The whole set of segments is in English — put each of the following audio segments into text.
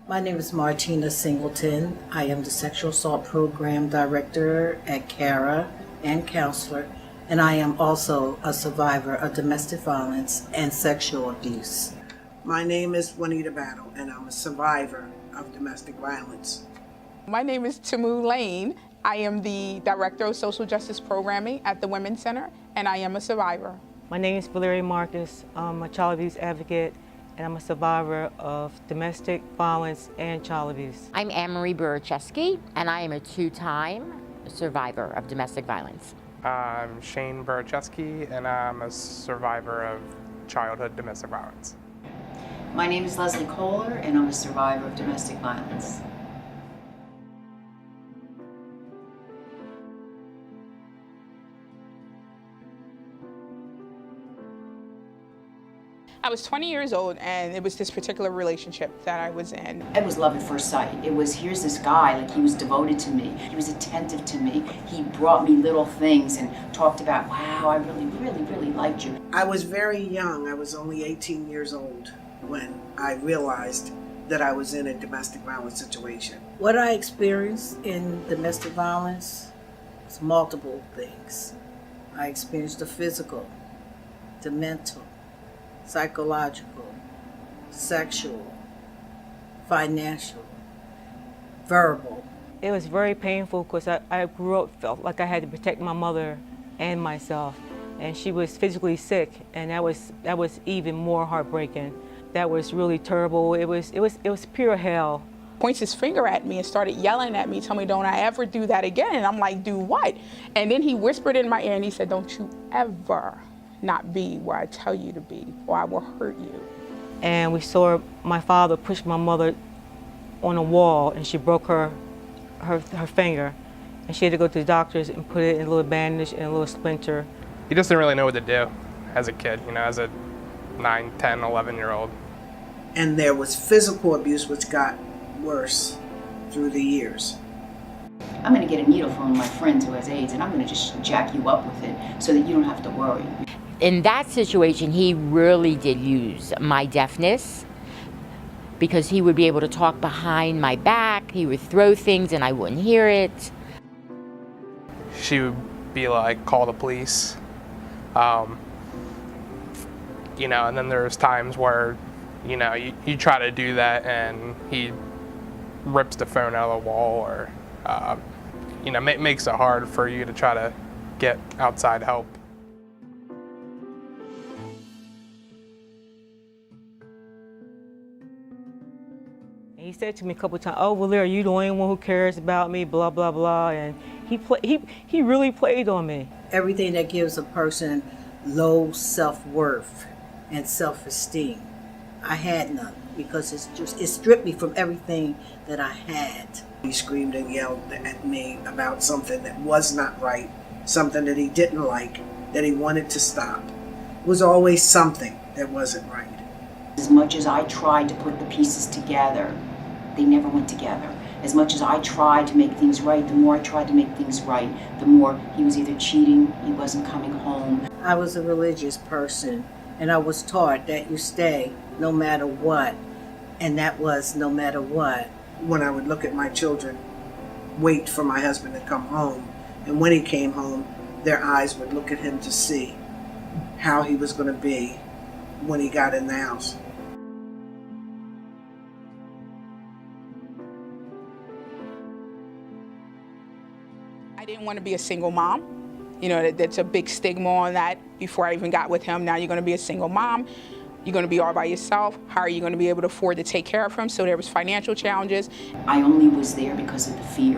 My name is Martina Singleton. I am the Sexual Assault Program Director at CARA and counselor, and I am also a survivor of domestic violence and sexual abuse. My name is Juanita Battle, and I'm a survivor of domestic violence. My name is Tamu Lane. I am the Director of Social Justice Programming at the Women's Center, and I am a survivor. My name is Valeria Marcus. I'm a child abuse advocate, and I'm a survivor of domestic violence and child abuse. I'm Anne-Marie Buracheski, and I am a two-time survivor of domestic violence. I'm Shane Buracheski, and I'm a survivor of childhood domestic violence. My name is Leslie Kohler, and I'm a survivor of domestic violence. I was 20 years old, and it was this particular relationship that I was in. It was love at first sight. It was, here's this guy, like he was devoted to me. He was attentive to me. He brought me little things and talked about, wow, I really liked you. I was very young. I was only 18 years old when I realized that I was in a domestic violence situation. What I experienced in domestic violence was multiple things. I experienced the physical, the mental, psychological, sexual, financial, verbal. It was very painful because I grew up, felt like I had to protect my mother and myself, and she was physically sick, and that was even more heartbreaking. That was really terrible. It was pure hell. Points his finger at me and started yelling at me, telling me, don't I ever do that again? And I'm like, do what? And then he whispered in my ear and he said, don't you ever not be where I tell you to be, or I will hurt you. And we saw my father push my mother on a wall, and she broke her finger, and she had to go to the doctors and put it in a little bandage and a little splinter. You just didn't really know what to do as a kid, as a 9, 10, 11-year-old. And there was physical abuse, which got worse through the years. I'm going to get a needle from one of my friends who has AIDS, and I'm going to just jack you up with it so that you don't have to worry. In that situation, he really did use my deafness because he would be able to talk behind my back. He would throw things and I wouldn't hear it. She would be like, call the police. And then there's times where, you try to do that and he rips the phone out of the wall or, makes it hard for you to try to get outside help. He said to me a couple of times, oh, Valeria, you're the only one who cares about me, blah, blah, blah. And he really played on me. Everything that gives a person low self-worth and self-esteem, I had none because it stripped me from everything that I had. He screamed and yelled at me about something that was not right, something that he didn't like, that he wanted to stop. It was always something that wasn't right. As much as I tried to put the pieces together, they never went together. As much as I tried to make things right, the more I tried to make things right, the more he was either cheating, he wasn't coming home. I was a religious person, and I was taught that you stay no matter what, and that was no matter what. When I would look at my children, wait for my husband to come home, and when he came home, their eyes would look at him to see how he was going to be when he got in the house. I didn't want to be a single mom. That's a big stigma on that. Before I even got with him, now you're going to be a single mom. You're going to be all by yourself. How are you going to be able to afford to take care of him? So there was financial challenges. I only was there because of the fear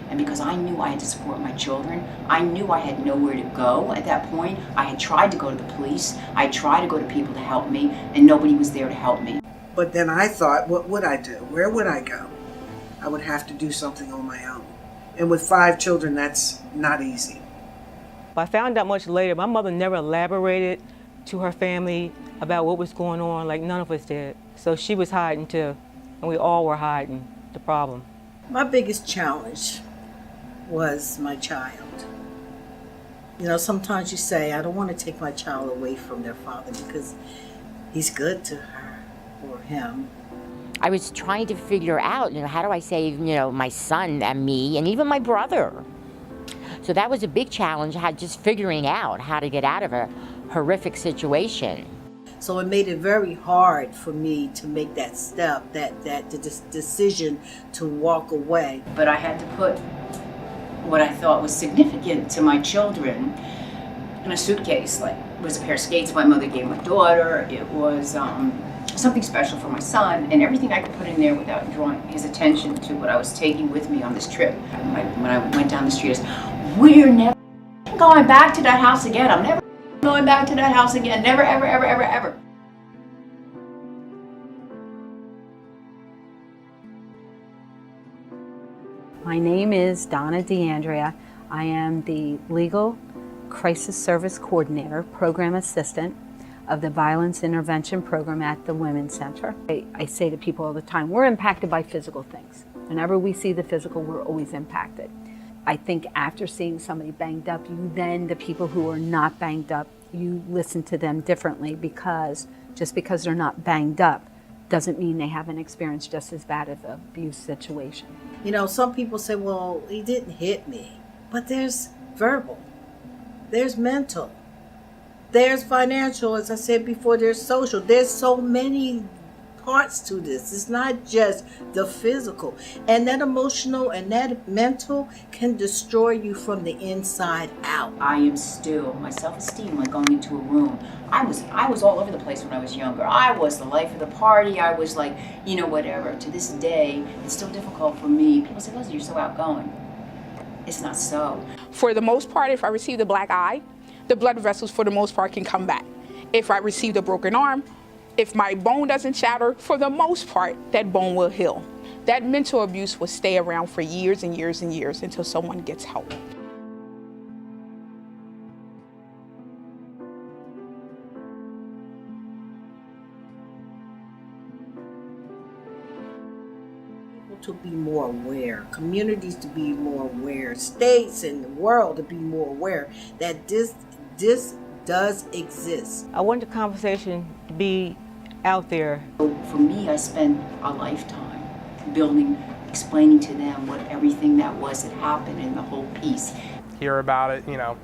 and because I knew I had to support my children. I knew I had nowhere to go at that point. I had tried to go to the police. I had tried to go to people to help me, and nobody was there to help me. But then I thought, what would I do? Where would I go? I would have to do something on my own. And with 5 children, that's not easy. I found out much later, my mother never elaborated to her family about what was going on, like none of us did. So she was hiding too, and we all were hiding the problem. My biggest challenge was my child. Sometimes you say, I don't want to take my child away from their father because he's good to her or him. I was trying to figure out, how do I save, my son and me and even my brother? So that was a big challenge, just figuring out how to get out of a horrific situation. So it made it very hard for me to make that step, that decision to walk away. But I had to put what I thought was significant to my children in a suitcase. Like, it was a pair of skates my mother gave my daughter. It was something special for my son, and everything I could put in there without drawing his attention to what I was taking with me on this trip. When I went down the street, I said, we're never going back to that house again. I'm never going back to that house again. Never, ever, ever, ever, ever. My name is Donna DeAndrea. I am the Legal Crisis Service Coordinator, Program Assistant of the Violence Intervention Program at the Women's Center. I say to people all the time, we're impacted by physical things. Whenever we see the physical, we're always impacted. I think after seeing somebody banged up, the people who are not banged up, you listen to them differently, because just because they're not banged up doesn't mean they haven't experienced just as bad of an abuse situation. Some people say, well, he didn't hit me. But there's verbal, there's mental, there's financial, as I said before, there's social. There's so many parts to this. It's not just the physical. And that emotional and that mental can destroy you from the inside out. I am still, my self-esteem, like going into a room. I was all over the place when I was younger. I was the life of the party. I was like, whatever. To this day, it's still difficult for me. People say, Leslie, you're so outgoing. It's not so. For the most part, if I receive the black eye, the blood vessels for the most part can come back. If I received a broken arm, if my bone doesn't shatter, for the most part, that bone will heal. That mental abuse will stay around for years and years and years until someone gets help. To be more aware, communities to be more aware, states and the world to be more aware that this does exist. I want the conversation to be out there. For me, I spent a lifetime explaining to them what everything that happened in the whole piece. Hear about it,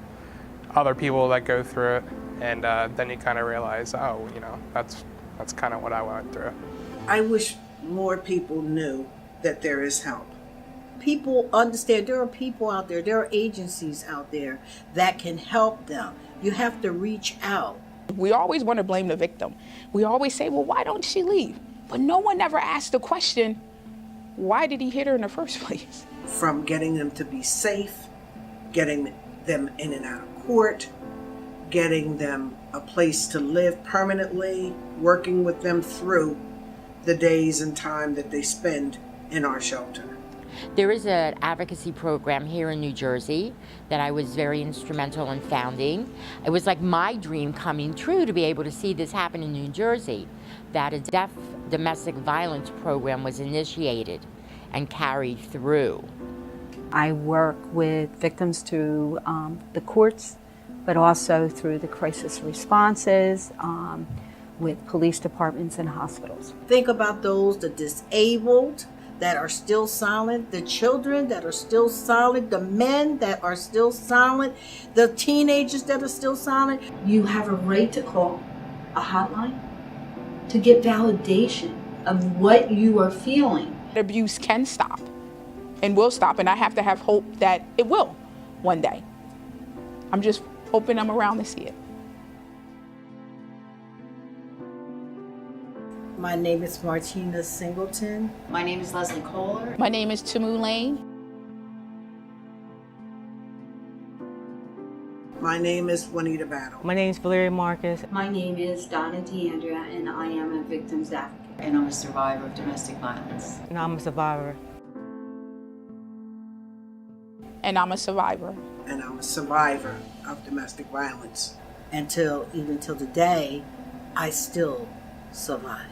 other people that go through it, and then you kind of realize, oh, that's kind of what I went through. I wish more people knew that there is help. People understand there are people out there, there are agencies out there that can help them. You have to reach out. We always want to blame the victim. We always say, well, why don't she leave? But no one ever asked the question, why did he hit her in the first place? From getting them to be safe, getting them in and out of court, getting them a place to live permanently, working with them through the days and time that they spend in our shelter. There is an advocacy program here in New Jersey that I was very instrumental in founding. It was like my dream coming true to be able to see this happen in New Jersey, that a deaf domestic violence program was initiated and carried through. I work with victims through the courts, but also through the crisis responses, with police departments and hospitals. Think about those, the disabled that are still silent, the children that are still silent, the men that are still silent, the teenagers that are still silent. You have a right to call a hotline to get validation of what you are feeling. Abuse can stop and will stop, and I have to have hope that it will one day. I'm just hoping I'm around to see it. My name is Martina Singleton. My name is Leslie Kohler. My name is Tamu Lane. My name is Juanita Battle. My name is Valeria Marcus. My name is Donna DeAndrea, and I am a victim's advocate. And I'm a survivor of domestic violence. And I'm a survivor. And I'm a survivor. And I'm a survivor of domestic violence. Even till today, I still survive.